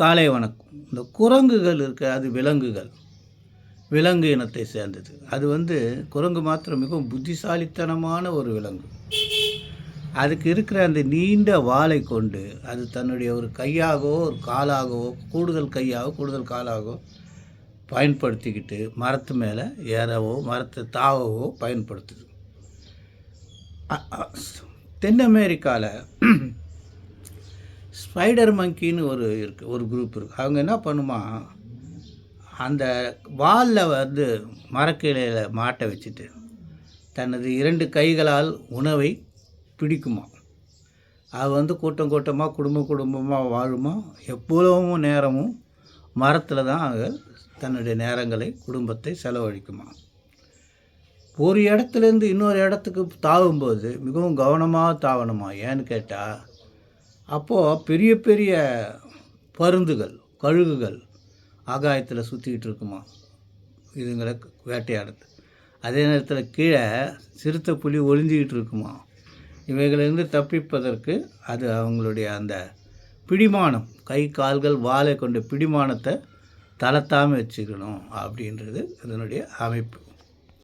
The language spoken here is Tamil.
காலை வணக்கம். இந்த குரங்குகள் இருக்க, அது விலங்கு இனத்தை சேர்ந்தது. அது குரங்கு மாத்திரம் மிகவும் புத்திசாலித்தனமான ஒரு விலங்கு. அதுக்கு இருக்கிற அந்த நீண்ட வாலை கொண்டு அது தன்னுடைய ஒரு கையாகவோ ஒரு காலாகவோ, கூடுதல் கையாகவோ கூடுதல் காலாகவோ பயன்படுத்திக்கிட்டு மரத்து மேலே ஏறவோ மரத்தை தாவவோ பயன்படுத்துது. தென் அமெரிக்காவில் ஸ்பைடர் மங்கின்னு ஒரு குரூப் இருக்குது. அவங்க என்ன பண்ணுமா, அந்த வாலில் மரக்கிளையில் மாட்டை வச்சுட்டு தனது 2 கைகளால் உணவை பிடிக்குமா. அது கூட்டம் கூட்டமாக குடும்பமாக வாழுமா. எப்போவும் நேரமும் மரத்தில் தான் அது தன்னுடைய நேரங்களை, குடும்பத்தை செலவழிக்குமா. ஒரு இடத்துலேருந்து இன்னொரு இடத்துக்கு தாவும்போது மிகவும் கவனமாக தாவணுமா. ஏன்னு கேட்டால், அப்போது பெரிய பெரிய பருந்துகள், கழுகுகள் ஆகாயத்தில் சுற்றிக்கிட்டு இருக்குமா இதுங்களை வேட்டையாடுறது. அதே நேரத்தில் கீழே சிறுத்தை புலி ஒளிஞ்சிக்கிட்டு இருக்குமா. இவைகளிலிருந்து தப்பிப்பதற்கு அது அவங்களுடைய அந்த பிடிமானம், கை கால்கள் வாலை கொண்ட பிடிமானத்தை தளர்த்தாமல் வச்சுக்கணும் அப்படின்றது இதனுடைய அமைப்பு.